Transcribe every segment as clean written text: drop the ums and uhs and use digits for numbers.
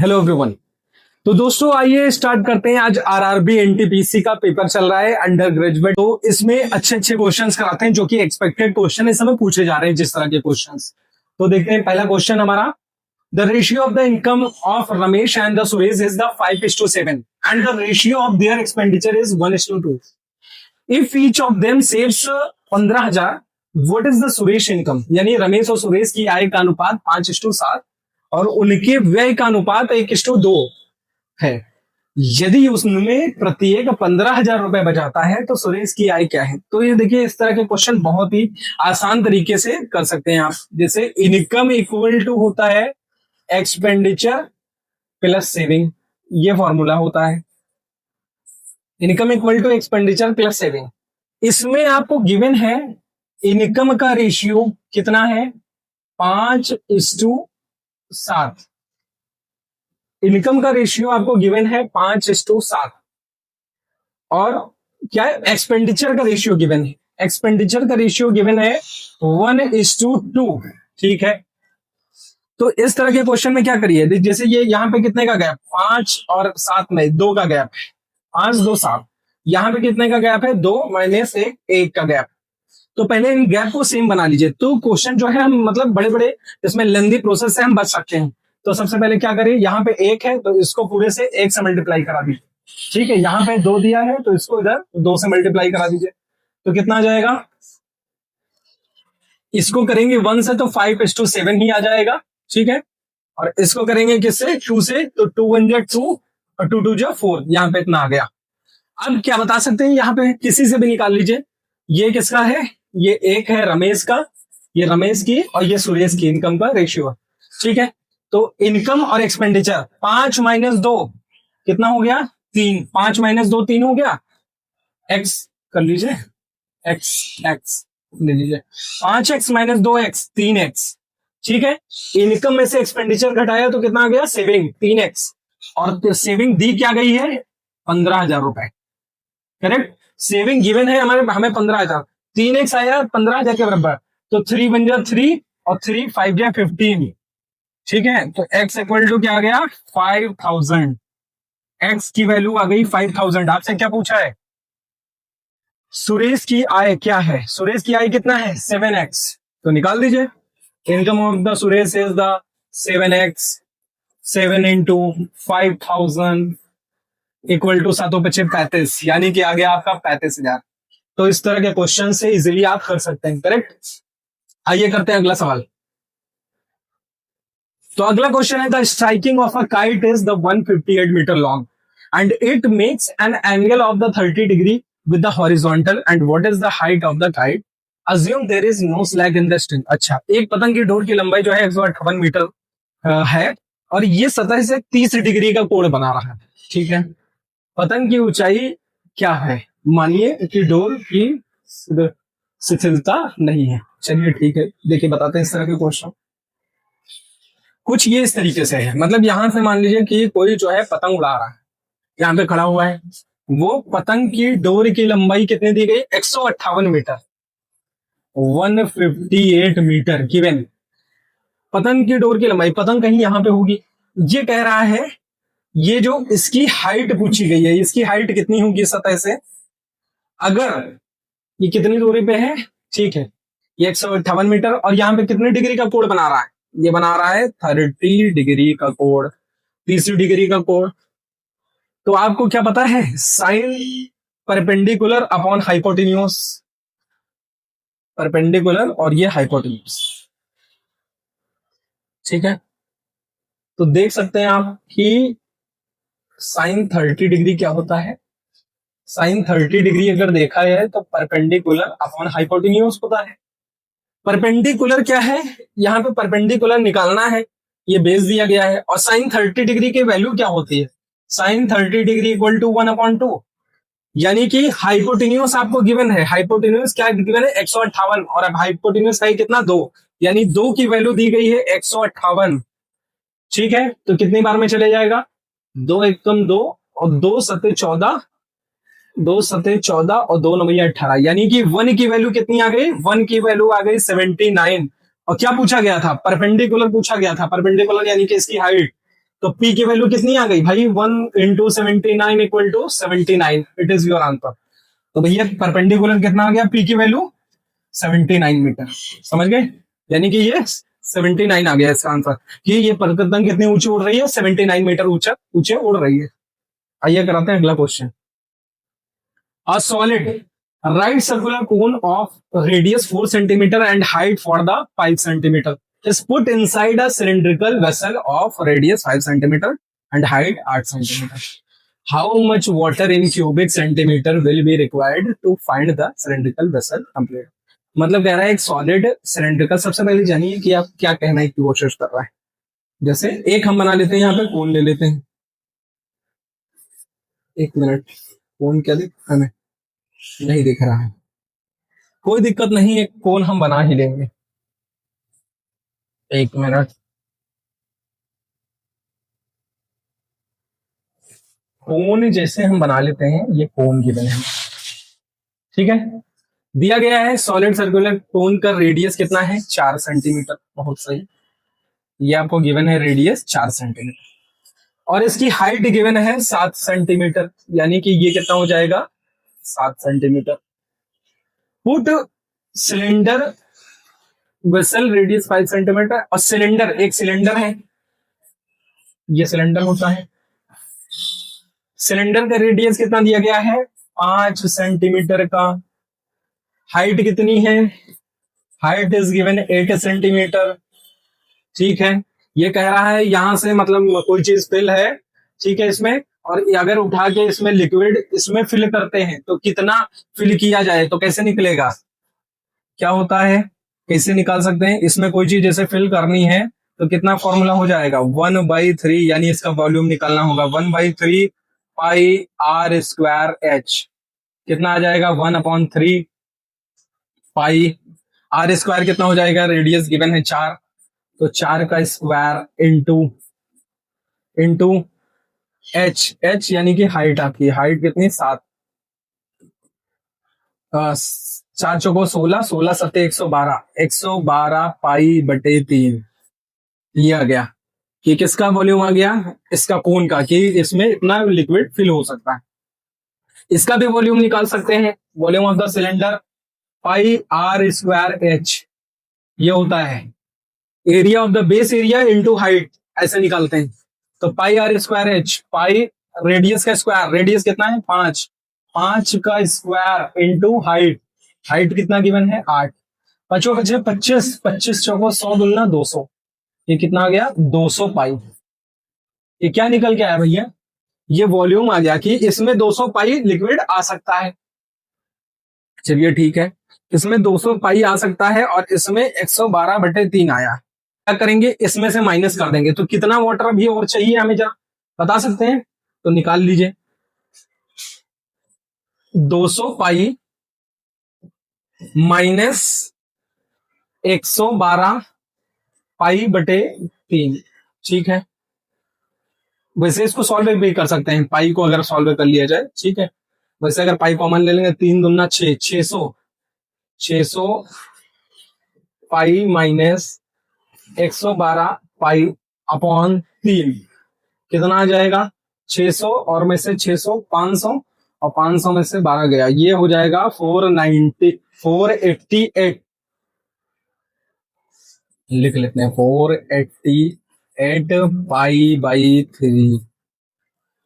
Hello everyone. तो दोस्तों आइए स्टार्ट करते हैं। आज आरआरबी एनटीपीसी का पेपर चल रहा है अंडर ग्रेजुएट। तो इसमें अच्छे अच्छे क्वेश्चंस कराते हैं जो कि एक्सपेक्टेड क्वेश्चन इस समय पूछे जा रहे हैं जिस तरह के क्वेश्चंस। तो देखते हैं पहला क्वेश्चन हमारा, the ratio of the income of Ramesh and the Suresh is the 5:7 and the ratio of their expenditure is 1:2। If each of them saves 15,000 what is the Suresh income. यानी रमेश और सुरेश की आय का अनुपात 5:7 और उनके व्यय का अनुपात 1:2 है। यदि उसमें प्रत्येक 15,000 रुपए बचाता है तो सुरेश की आय क्या है। तो ये देखिए इस तरह के क्वेश्चन बहुत ही आसान तरीके से कर सकते हैं आप। जैसे इनकम इक्वल टू होता है एक्सपेंडिचर प्लस सेविंग, ये फॉर्मूला होता है income equal to expenditure plus saving. इसमें आपको गिवन है इनकम का रेशियो कितना है 5:7। इनकम का रेशियो आपको गिवन है 5:7 और क्या है एक्सपेंडिचर का रेशियो गिवन है। एक्सपेंडिचर का रेशियो गिवन है 1:2। ठीक है, तो इस तरह के क्वेश्चन में क्या करिए, जैसे ये यहाँ पे कितने का गैप 5 और 7 में 2 का गैप, 5 2 7। यहाँ पे कितने का गैप है 2 - 1 1 का गैप। तो पहले इन गैप को सेम बना लीजिए। तो क्वेश्चन जो है हम मतलब बड़े बड़े इसमें लेंदी प्रोसेस से हम बच सकते हैं। तो सबसे पहले क्या करिए, यहाँ पे 1 है तो इसको पूरे से 1 से मल्टीप्लाई करा दीजिए। ठीक है, यहाँ पे 2 दिया है तो इसको इधर 2 से मल्टीप्लाई करा दीजिए। तो कितना आ जाएगा, इसको करेंगे 1 से तो 5:7 ही आ जाएगा। ठीक है, और इसको करेंगे किससे 2 से, तो 2 1 जा 2 और 2 2 जा 4, यहाँ पे इतना आ गया। अब क्या बता सकते हैं, यहाँ पे किसी से भी निकाल लीजिए। ये किसका है, ये एक है रमेश का, ये रमेश की और ये सुरेश की इनकम का रेशियो। ठीक है, तो इनकम और एक्सपेंडिचर 5 - 2 कितना हो गया 3, 5 - 2 3 हो गया। एक्स कर लीजिए, एक्स ले लीजिए, 5x - 2x 3x। ठीक है, इनकम में से एक्सपेंडिचर घटाया तो कितना आ गया सेविंग 3x और सेविंग दी क्या गई है 15,000 रुपए। करेक्ट, सेविंग गिवन है हमें 15,000, 3x आया 15,000 के बराबर। तो 3 1 जा 3 और 3 5 जा 15। ठीक है, तो x इक्वल टू क्या आ गया 5,000। x की वैल्यू आ गई 5,000। आपसे क्या पूछा है, सुरेश की आय क्या है। सुरेश की आय कितना है 7x, तो निकाल दीजिए। Income of the Suresh is the 7x, 7 × 5,000 equal to 7 × 35, यानी कि आ गया आपका 35,000। तो इस तरह के क्वेश्चन से इजीली आप कर सकते हैं। करेक्ट, आइए करते हैं अगला सवाल। तो अगला क्वेश्चन है, the striking of a kite is the 158 metre long and it makes an angle of the 30 degree with the horizontal and what is the height of the kite, assume there is no slag in the string. अच्छा, एक पतंग की door की लंबाई जो है 158 metre है और ये सतह से 30 डिग्री का कोण बना रहा है। ठीक है, पतंग की ऊंचाई क्या है, मानिए कि डोर की शिथिलता नहीं है। चलिए ठीक है, देखिए बताते हैं इस तरह के क्वेश्चन। कुछ ये इस तरीके से है, मतलब यहां से मान लीजिए कि कोई जो है पतंग उड़ा रहा है, यहाँ पे खड़ा हुआ है, वो पतंग की डोर की लंबाई कितनी दी गई 158 मीटर, 158 मीटर गिवन। पतंग की डोर की लंबाई, पतंग कहीं यहां पे होगी। ये कह रहा है ये जो इसकी हाइट पूछी गई है, इसकी हाइट कितनी होगी सतह से, अगर ये कितनी दूरी पे है। ठीक है, ये 158 मीटर और यहाँ पे कितने डिग्री का कोण बना रहा है, ये बना रहा है 30 डिग्री का कोण, 30 डिग्री का कोण। तो आपको क्या पता है, sine perpendicular upon hypotenuse, perpendicular और ये हाइपोटेन्यूज। ठीक है, तो देख सकते हैं आप कि साइन 30 डिग्री क्या होता है। साइन 30 डिग्री अगर देखा है तो परपेंडिकुलर अपॉन हाइपोटेन्यूज होता है। परपेंडिकुलर क्या है, यहाँ पे परपेंडिकुलर निकालना है, ये बेस दिया गया है। और साइन 30 डिग्री की वैल्यू क्या होती है, साइन 30 डिग्री इक्वल टू 1/2, यानी कि हाइपोटेन्यूज आपको गिवन है। हाइपोटेन्यूज क्या गिवन है 158 और अब हाइपोटेन्यूज है कितना 2, यानी 2 की वैल्यू दी गई है 158। ठीक है, तो कितनी बार में चले जाएगा 2 एकम 2 और 2 सते 14, 2 सते 14 और 2 9 18, यानी कि 1 की वैल्यू कितनी आ गई, 1 की वैल्यू आ गई 79। और क्या पूछा गया था, परपेंडिकुलर पूछा गया था। परपेंडिकुलर यानी कि इसकी हाइट, तो P की वैल्यू कितनी आ गई भाई, 1 × 79 = 79, इट इज योर आंसर। तो भैया परपेंडिकुलर कितना आ गया, P की वैल्यू 79 मीटर, समझ गए, यानी कि ये 79 आ गया इसका आंसर, कि ये पतंग कितनी ऊंची उड़ रही है, 79 मीटर ऊंचा ऊंचे उड़ रही है। आइए कराते हैं अगला question. A solid right circular cone of radius 4 centimeter and height for the 5 centimeter is put inside a cylindrical vessel of radius 5 centimeter and height 8 centimeter. How much water in cubic centimeter will be required to find the cylindrical vessel complete? मतलब कह रहा है एक solid cylindrical, सबसे पहले जानिए कि आप क्या कहना की कोशिश कर रहा है। जैसे एक हम बना लेते हैं, यहाँ पे कोन ले लेते हैं, एक मिनट, कोन क्या दिख हमें नहीं दिख रहा है, कोई दिक्कत नहीं, एक कोन हम बना ही लेंगे, एक मिनट, कोन जैसे हम बना लेते हैं, ये कोन की बने, ठीक है। दिया गया है सॉलिड सर्कुलर कोन का रेडियस कितना है, 4 सेंटीमीटर, बहुत सही, ये आपको गिवन है रेडियस 4 सेंटीमीटर, और इसकी हाइट गिवन है 7 सेंटीमीटर, यानी कि ये कितना हो जाएगा 7 centimetre. Put cylinder vessel radius 5 centimetre, और सिलेंडर, एक सिलेंडर है, ये सिलेंडर होता है, सिलेंडर का रेडियस कितना दिया गया है 5 सेंटीमीटर का, हाइट कितनी है, हाइट इज गिवन 8 सेंटीमीटर, ठीक है। ये कह रहा है यहां से मतलब कोई चीज फिल है, ठीक है, इसमें, और अगर उठा के इसमें लिक्विड इसमें फिल करते हैं तो कितना फिल किया जाए, तो कैसे निकलेगा, क्या होता है, कैसे निकाल सकते हैं, इसमें कोई चीज जैसे फिल करनी है तो कितना फॉर्मूला हो जाएगा 1/3, यानी इसका वॉल्यूम निकालना होगा 1/3 पाई आर स्क्वायर एच, कितना आ जाएगा 1/3 पाई आर स्क्वायर, कितना हो जाएगा, रेडियस गिवन है 4, तो 4 का स्क्वायर इंटू एच यानी कि हाइट, आपकी हाइट कितनी 7, 4 चौको 16, 16 सत्ते 112, 112 पाई बटे 3, ये आ गया कि किसका वॉल्यूम आ गया, इसका कोन का, कि इसमें इतना लिक्विड फिल हो सकता है। इसका भी वॉल्यूम निकाल सकते हैं, volume of the cylinder pi r square h, ये होता है area of the base area into height, ऐसे निकालते हैं, तो pi r square h, pi radius का स्क्वायर, रेडियस कितना है 5, 5 का स्क्वायर इंटू हाइट, हाइट कितना गिवन है 8, 5 बचे 25, 25 चौको 100 दुना 200, ये कितना आ गया 200 पाई, ये क्या निकल के आया भैया, ये वॉल्यूम आ गया कि इसमें 200 पाई लिक्विड आ सकता है। चलिए ठीक है, इसमें 200 पाई आ सकता है और इसमें 112/3 आया, क्या करेंगे, इसमें से माइनस कर देंगे, तो कितना वाटर अभी और चाहिए हमें जरा बता सकते हैं, तो निकाल लीजिए, 200 पाई माइनस 112 पाई बटे 3, ठीक है। वैसे इसको सॉल्व भी कर सकते हैं, पाई को अगर सॉल्व कर लिया जाए, ठीक है, वैसे अगर पाई कॉमन ले लेंगे 3 दूना 6, 600 पाई माइनस 112 पाई अपॉन 3, कितना आ जाएगा 600, और में से 600 500, और 500 में से 12 गया, ये हो जाएगा 488, लिख लेते हैं 488 पाई बाई 3,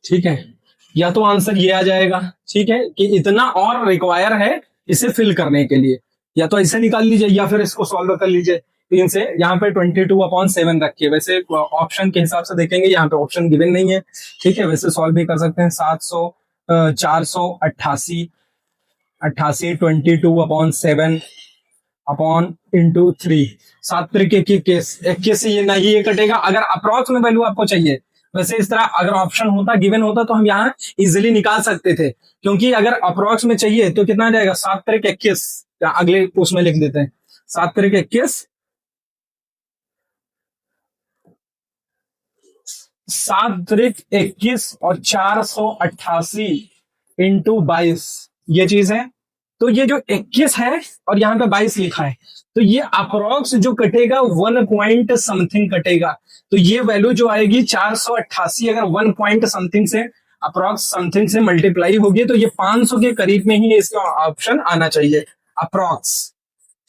ठीक है, या तो आंसर ये आ जाएगा, ठीक है, कि इतना और रिक्वायर है इसे फिल करने के लिए, या तो ऐसे निकाल लीजिए या फिर इसको सॉल्व कर लीजिए 3 से, यहाँ पे 22/7 रखिए, वैसे ऑप्शन के हिसाब से देखेंगे यहाँ पे ऑप्शन गिवन नहीं है, ठीक है, वैसे सॉल्व भी कर सकते हैं, 488 22/7 अपॉन इंटू 3, 7 तरीके की केस 21 से ये नहीं ये कटेगा, अगर अप्रॉक्स में वैल्यू आपको चाहिए, वैसे इस तरह अगर ऑप्शन होता गिवन होता तो हम यहाँ इजीली निकाल सकते थे, क्योंकि अगर अप्रॉक्स में चाहिए तो कितना आ जाएगा 7 तरीके 21, अगले उसमें लिख देते हैं 7 तरीके 21, 7 तरीके 21 और 488 इंटू 22, ये चीज है, तो ये जो 21 है और यहाँ पे 22 लिखा है, तो ये अप्रोक्स जो कटेगा 1 पॉइंट समथिंग कटेगा। तो ये वैल्यू जो आएगी 488, अगर 1 पॉइंट समथिंग से अप्रोक्स समथिंग से मल्टीप्लाई होगी, तो ये 500 के करीब में ही इसका ऑप्शन आना चाहिए, अप्रोक्स।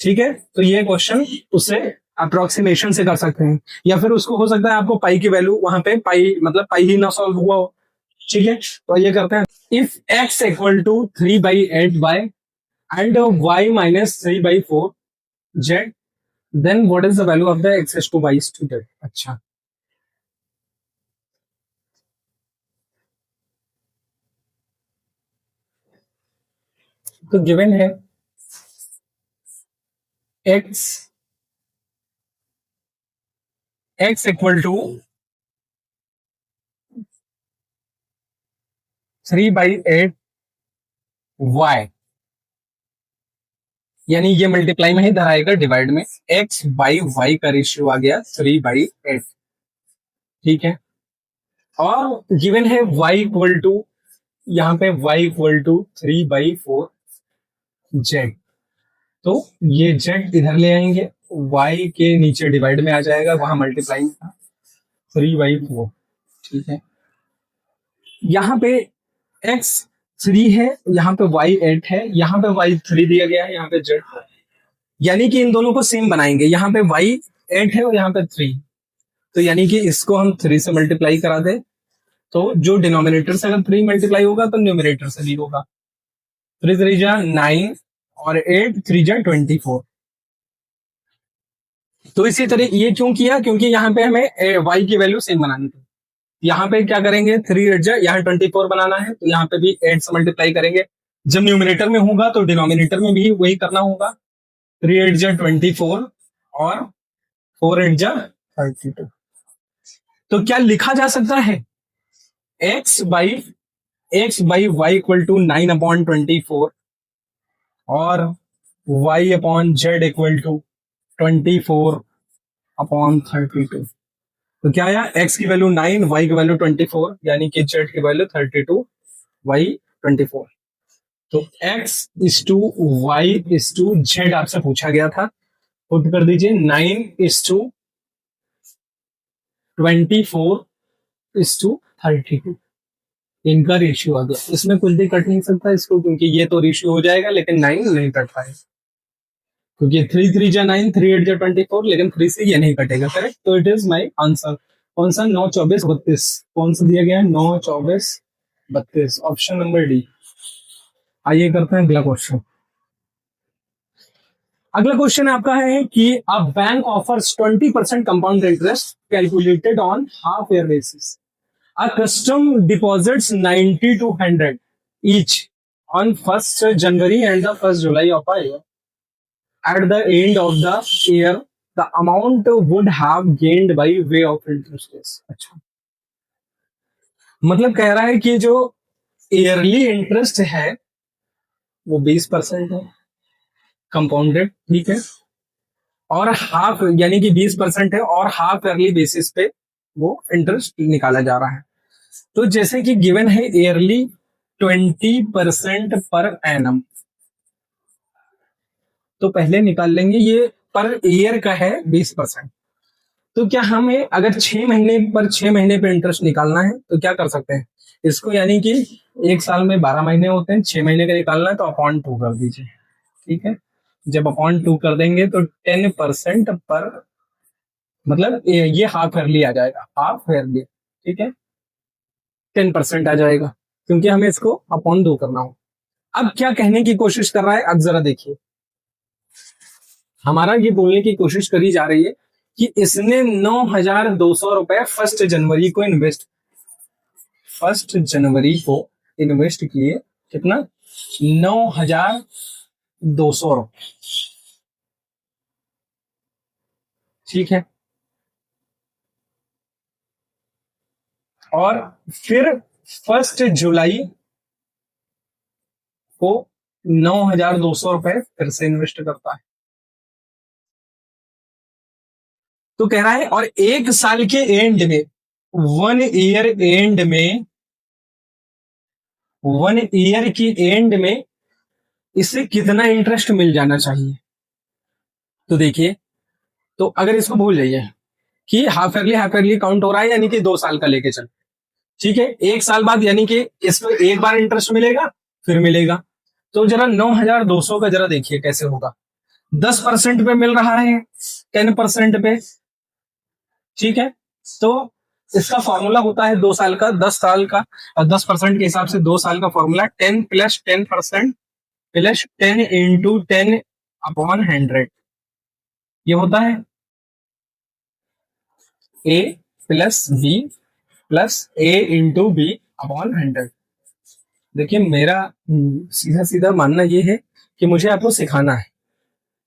ठीक है, तो ये क्वेश्चन उससे अप्रोक्सीमेशन से कर सकते हैं, या फिर उसको हो सकता है आपको पाई की वैल्यू वहां पे पाई मतलब पाई ही ना सॉल्व हुआ हो। ठीक है, तो ये करते हैं। If x equal to 3/8y and y minus 3/4 z, then what is the value of the x to y to z। अच्छा, तो गिवन है x इक्वल टू 3/8y, यानी ये मल्टीप्लाई में ही धराएगा डिवाइड में, x बाई y का ratio आ गया 3/8। ठीक है, और गिवन है y इक्वल टू, यहाँ पे y इक्वल टू 3/4 z, तो ये z इधर ले आएंगे, y के नीचे डिवाइड में आ जाएगा, वहां मल्टीप्लाइंग था 3/4। ठीक है, यहाँ पे x 3 है, यहाँ पे y 8 है, यहाँ पे y 3 दिया गया है, यहाँ पे z, यानी कि इन दोनों को सेम बनाएंगे। यहाँ पे y 8 है और यहाँ पे 3, तो यानी कि इसको हम 3 से मल्टीप्लाई करा दे, तो जो डिनोमिनेटर से अगर 3 मल्टीप्लाई होगा तो न्यूमिनेटर से भी होगा। 3 3 जा 9 और 8 3 जा 24। तो इसी तरह ये क्यों किया, क्योंकि यहाँ पे हमें y की वैल्यू सेम बनानी थी। यहाँ पे क्या करेंगे, 3 8 जा, यहाँ 24 बनाना है, तो यहाँ पे भी 8 से मल्टीप्लाई करेंगे। जब न्यूमिनेटर में होगा तो डिनोमिनेटर में भी वही करना होगा। 3 8 जा 24 और 4 8 जा 32। तो क्या लिखा जा सकता है, x by y equal to 9/24 और y upon z equal to 24/32। तो क्या आया, x की वैल्यू 9, y की वैल्यू 24, यानी कि z की वैल्यू 32, y 24। तो x is to y is to z आपसे पूछा गया था, पुट कर दीजिए 9 इज टू 24 इज टू 32, इनका रेशियो आ गया। इसमें कुछ भी कट नहीं सकता इसको, क्योंकि ये तो रेशियो हो जाएगा, लेकिन 9 नहीं कट पाएगा, क्योंकि 3 3 जा 9, 3 8 जा 24, लेकिन 3 से ये नहीं कटेगा। करेक्ट, तो इट इज माई आंसर। कौन सा, 9 24 32, कौन सा दिया गया है, 9 24 32, ऑप्शन नंबर डी। आइए करते हैं अगला क्वेश्चन। अगला क्वेश्चन आपका है कि a bank offers 20% compound interest calculated on half year basis. A custom deposits 90 to 100 each on 1st January and the 1st July of a year. At the end of the year, the amount would have gained by way of interest. अच्छा, मतलब कह रहा है कि जो yearly interest है वो 20% है कंपाउंडेड। ठीक है, और हाफ यानी कि 20% है और हाफ ईयरली बेसिस पे वो इंटरेस्ट निकाला जा रहा है। तो जैसे कि गिवन है ईयरली 20% पर एनम, तो पहले निकाल लेंगे, ये पर ईयर का है 20%। तो क्या हमें अगर 6 महीने पे इंटरेस्ट निकालना है तो क्या कर सकते हैं इसको, यानी कि एक साल में 12 महीने होते हैं, 6 महीने का निकालना है तो अपॉन 2 कर दीजिए। ठीक है, जब अपॉन 2 कर देंगे तो 10% पर, मतलब ये हाफ ईयरली आ जाएगा, हाफ ईयरली। ठीक है, 10% आ जाएगा, क्योंकि हमें इसको अपॉन 2 करना हो। अब क्या कहने की कोशिश कर रहा है, अब जरा देखिए, हमारा ये बोलने की कोशिश करी जा रही है कि इसने 9,200 रुपए 1 जनवरी को इन्वेस्ट किए, कितना, 9,200 रुपए। ठीक है, और फिर 1 जुलाई को 9,200 रुपए फिर से इन्वेस्ट करता है। तो कह रहा है, और एक साल के एंड में, 1 ईयर एंड में, 1 ईयर की एंड में इससे कितना इंटरेस्ट मिल जाना चाहिए। तो देखिए, तो अगर इसको भूल जाइए कि हाफ ईयरली काउंट हो रहा है, यानी कि 2 साल का लेके चल, ठीक है। 1 साल बाद यानी कि इसमें एक बार इंटरेस्ट मिलेगा, फिर मिलेगा। तो जरा 9,200 का जरा देखिए कैसे होगा। 10% पे मिल रहा है, 10% पे, ठीक है। तो इसका फॉर्मूला होता है 2 साल का, 10 साल का, और 10% के हिसाब से 2 साल का फॉर्मूला 10 + 10% +10 × 10/100, ये होता है A + B + A × B/100। देखिए मेरा सीधा सीधा मानना ये है कि मुझे आपको सिखाना है,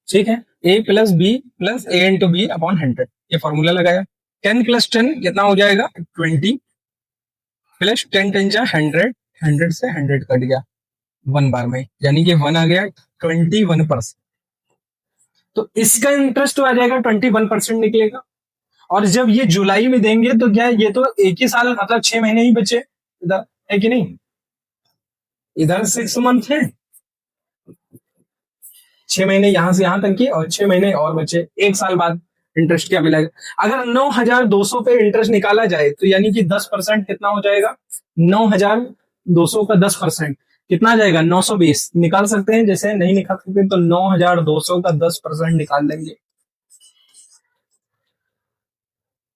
ठीक है। A + B + A × B/100, ये फॉर्मूला लगाया। 10 + 10 कितना हो जाएगा, 20, +10 × 10 = 100, 100 से 100 कट गया 1 बार में, यानी कि 1 आ गया, 21%। तो इसका इंटरेस्ट आ जाएगा 21% निकलेगा। और जब ये जुलाई में देंगे तो क्या ये तो एक ही साल, मतलब 6 महीने ही बचे इधर, है कि नहीं। इधर 6 मंथ है, 6 महीने यहां से यहां तक की, और 6 महीने और बचे, 1 साल बाद इंटरेस्ट क्या मिलेगा। अगर 9,200 पे इंटरेस्ट निकाला जाए तो यानी कि 10% कितना हो जाएगा, 9,200 का 10% कितना आ जाएगा, 920 निकाल सकते हैं। जैसे नहीं निकाल सकते तो 9,200 का 10% निकाल लेंगे,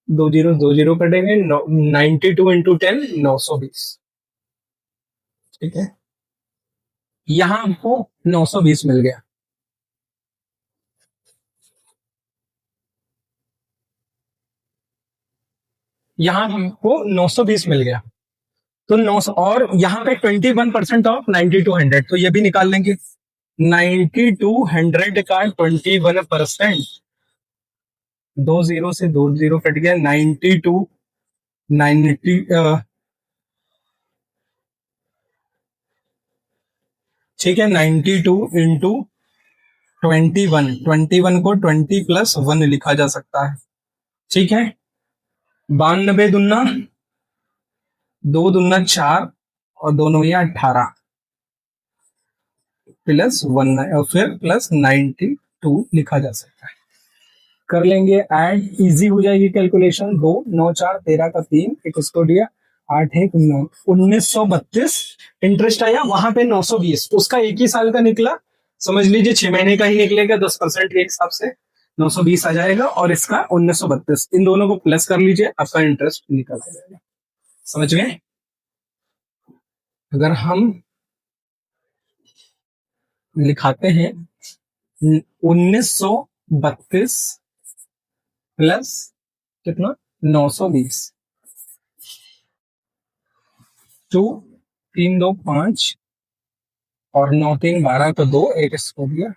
2 0 कटेंगे, 92 × 10, 920, ठीक है। यहां हमको 920 मिल गया, यहां हमको 920 मिल गया। तो 900, और यहाँ पे 21% ऑफ 9200, तो ये भी निकाल लेंगे। 9200 का 21%, 2 0 से 2 0 कट गया, 92, 90, ठीक है। 92 × 21, 21 को 20 + 1 लिखा जा सकता है, ठीक है। 92 दूना 2 दूना 4, और दोनों ये 18 +1, और फिर +92 लिखा जा सकता है। कर लेंगे ऐड, इजी हो जाएगी कैलकुलेशन। 2 9 4 13 का 3, एक उसको दिया, 8 1 9, 1932 इंटरेस्ट आया। वहां पे 920 उसका एक ही साल का निकला, समझ लीजिए 6 महीने का ही निकलेगा, 10% के हिसाब से 920 आ जाएगा, और इसका 1932, इन दोनों को प्लस कर लीजिए, आपका इंटरेस्ट निकल आ जाएगा। समझ गए। अगर हम लिखाते हैं 1932 प्लस कितना, 920, 2 3 2 5, और 9 3 12 तो 2, एक इसको दिया,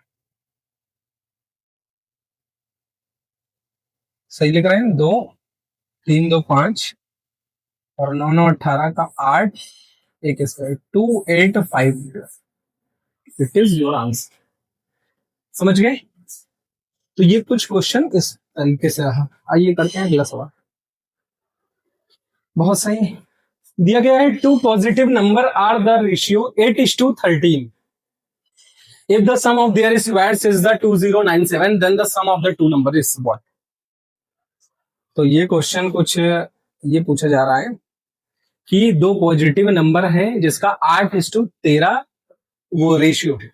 सही लिख रहे हैं। 2 3 2 5, और 9 9 18 का 8, एक इसका 2 8 5, इट इज योर आंसर। समझ गए। तो ये कुछ क्वेश्चन इस तरीके से रहा। आइए करते हैं अगला सवाल। बहुत सही दिया गया है, two positive number are the ratio 8:13। If the sum of their squares is the 2097, then the sum of the two number is what? तो ये क्वेश्चन कुछ ये पूछा जा रहा है कि दो पॉजिटिव नंबर है जिसका 8:13 वो रेशियो है।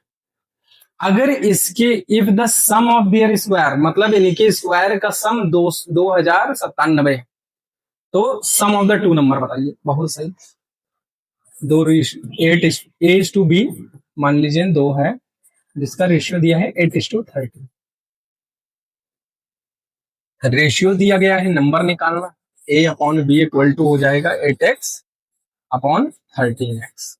अगर इसके if the sum of their square, मतलब इनके स्क्वायर का सम 2097 है, तो sum of the two number बताइए। बहुत सही। दो रेशियो 8:B मान लीजिए 2 है, जिसका रेशियो दिया है 8:13। रेशियो दिया गया है, नंबर निकालना, A/B = हो जाएगा 8x/13x।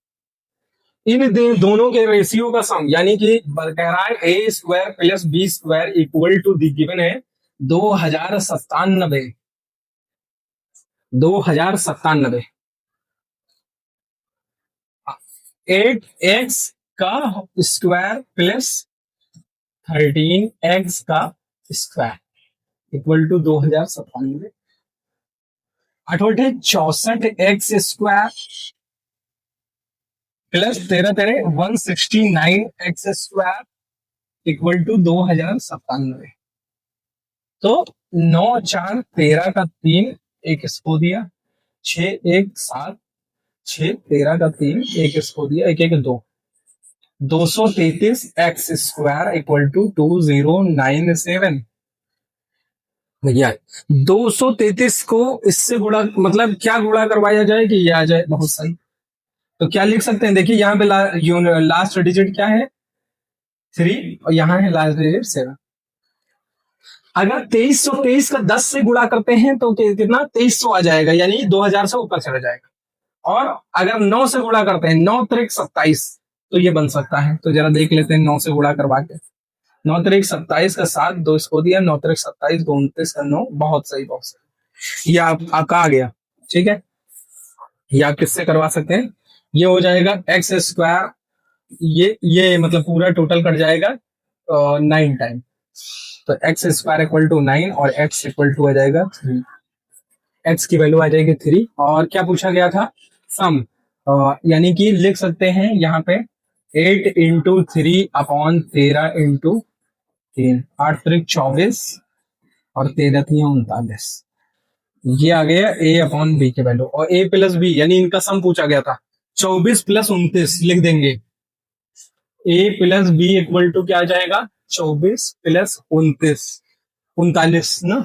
इन दोनों के रेशियो का सम, यानी कि कह रहा है A² + B² = गिवन है 2097, 2097। 8x का स्क्वायर प्लस 13x का square = 2097। 8 64x² plus 13 169 x² equal to 2097। तो 9 4 13 का 3 एक इसको दिया, 6 1 7, 6 13 का 3 एक इसको दिया, एक एक 2, 233 x² इक्वल टू 2097। भैया 233 को इससे गुणा, मतलब क्या गुणा करवाया जाए कि ये आ जाए, बहुत सही। तो क्या लिख सकते हैं, देखिए यहाँ पे लास्ट डिजिट क्या है 3 और यहाँ है लास्ट डिजिट 7। अगर 2323 का 10 से गुणा करते हैं तो कितना 2300 आ जाएगा, यानी 2000 से ऊपर चला जाएगा। और अगर 9 से गुणा करते हैं 9 त्रिक 27, तो ये बन सकता है। तो जरा देख लेते हैं 9 से गुणा करवा के। 9 त्रिक 27 का 7, 2 इसको दिया, 9 त्रिक 27, 2 29 का 9। बहुत सही, बहुत सही। ये आपका आ गया, ठीक है। ये आप किससे करवा सकते हैं, ये हो जाएगा x², ये मतलब पूरा टोटल कट जाएगा 9 टाइम। तो x² इक्वल टू 9 और x इक्वल टू आ जाएगा 3। x की वैल्यू आ जाएगी 3। और क्या पूछा गया था, सम, यानी कि लिख सकते हैं यहाँ पे 8 इंटू 3 अपॉन 13 इंटू 3, 8 त्रिक 24 और 13 3 39। ये आ गया a अपॉन b के वैल्यू। और a प्लस b यानी इनका सम पूछा गया था, 24 प्लस 29 लिख देंगे। a plus b equal to क्या आ जाएगा, 24 प्लस 29, 39 ना।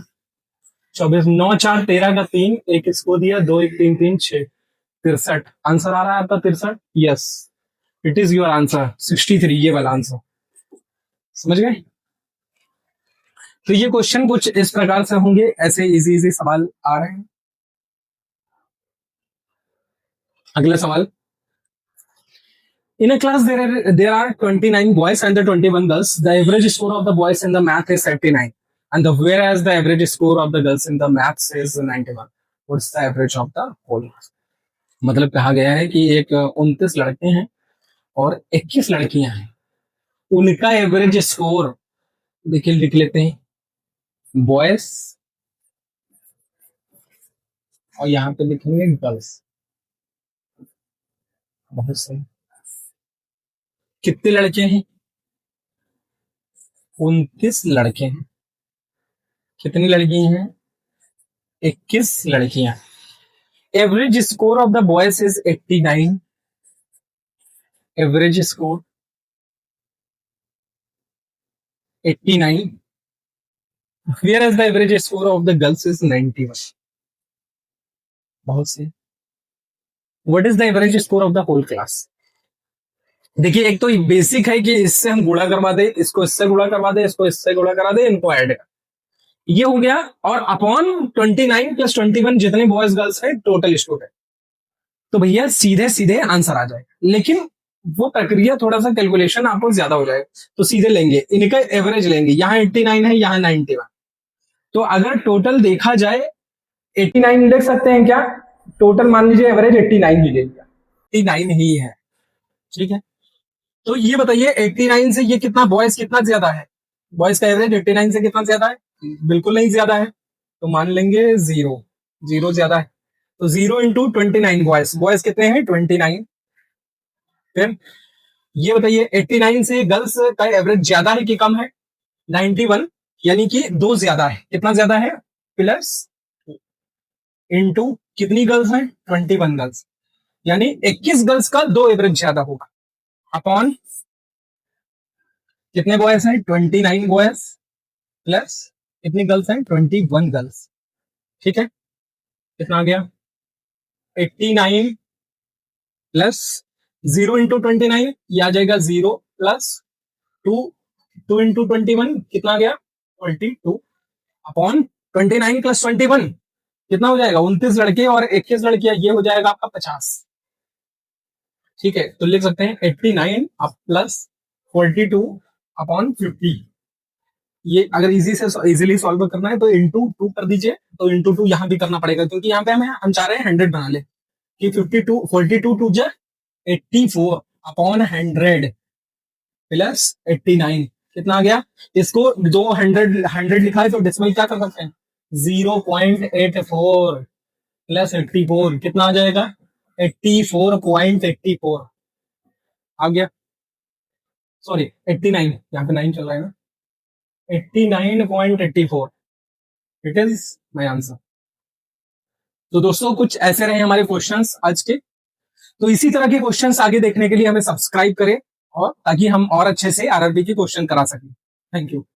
24, 9 4 13 का 3 एक इसको दिया, 2 1 3 3 6, 63। आंसर आ रहा है आपका 63। Yes, it is your answer 63, ये वाला आंसर। समझ गए। तो ये क्वेश्चन कुछ इस प्रकार से होंगे, ऐसे इजी इजी सवाल आ रहे हैं। अगला सवाल, in a class there are 29 boys and the 21 girls. The average score of the boys in the math is 89 and whereas the average score of the girls in the maths is 91. What's the average of the whole class? मतलब कहा गया है कि एक 29 लड़के हैं और 21 लड़कियां हैं, उनका एवरेज स्कोर देखिए, लिख लेते हैं बॉयज और यहाँ पे लिखेंगे गर्ल्स। बहुत सही। कितने लड़के हैं, 29 लड़के हैं। कितनी लड़की हैं, 21 लड़कियां। Average score of the boys is 89, average score 89, whereas the average score of the girls is 91. बहुत सही। What is the average score of the whole class? देखिए, एक तो बेसिक है कि इससे हम गुणा करवा दे, इसको इससे गुणा करवा दे, इसको इससे गुणा करा दे, इनको ऐड कर, ये हो गया। और अपॉन 29 प्लस 21 जितने बॉयज गर्ल्स है टोटल स्टूडेंट, तो भैया सीधे सीधे आंसर आ जाएगा। लेकिन वो प्रक्रिया थोड़ा सा कैलकुलेशन आपको ज्यादा हो जाएगा, तो सीधे लेंगे, इनका एवरेज लेंगे। यहाँ 89 है, यहाँ 91, तो अगर टोटल देखा जाए 89 देख सकते हैं क्या, टोटल मान लीजिए एवरेज 89 ही ले लिया, 89 ही है, ठीक है। तो ये बताइए 89 से ये कितना, बॉयज कितना ज्यादा है, बॉयज का एवरेज 89 से कितना ज्यादा है, बिल्कुल नहीं ज्यादा है, तो मान लेंगे 0, 0 ज्यादा है। तो 0 इंटू 29 बॉयज, बॉयज कितने हैं 29। फिर ये बताइए 89 से गर्ल्स का एवरेज ज्यादा है कि कम है, 91, यानी कि 2 ज्यादा है। कितना ज्यादा है, प्लस इंटू कितनी गर्ल्स हैं 21 गर्ल्स, यानी 21 गर्ल्स का 2 एवरेज ज्यादा होगा, अपॉन कितने बॉयज हैं 29 बॉयज प्लस कितनी गर्ल्स हैं 21 गर्ल्स, ठीक है। कितना आ गया 89 प्लस 0 इंटू 29, ये आ जाएगा 0 प्लस 2, 2 इंटू 21 कितना आ गया 22, अपॉन 29 प्लस 21 कितना हो जाएगा 29 लड़के और 21 लड़कियां, ये हो जाएगा आपका 50, ठीक है। तो लिख सकते हैं 89 प्लस 42 अपॉन 50। ये अगर इजीली सॉल्व करना है तो इंटू 2 कर दीजिए, तो इंटू 2 यहां भी करना पड़ेगा, क्योंकि यहाँ पे हम चाह रहे हैं 100 बना ले, कि 52 42 टू जा 84 अपॉन 100 प्लस 89 कितना आ गया। इसको 100 लिखा है तो डेसिमल क्या कर सकते हैं 0.84 प्लस 84 कितना आ जाएगा 84.84, आ गया, सॉरी 89, यहाँ पे 9 चल रहा है ना, 89.84, इट इज माई आंसर। तो दोस्तों कुछ ऐसे रहे हमारे क्वेश्चंस आज के। तो इसी तरह के क्वेश्चंस आगे देखने के लिए हमें सब्सक्राइब करें, और ताकि हम और अच्छे से आरआरबी के क्वेश्चन करा सकें। Thank you.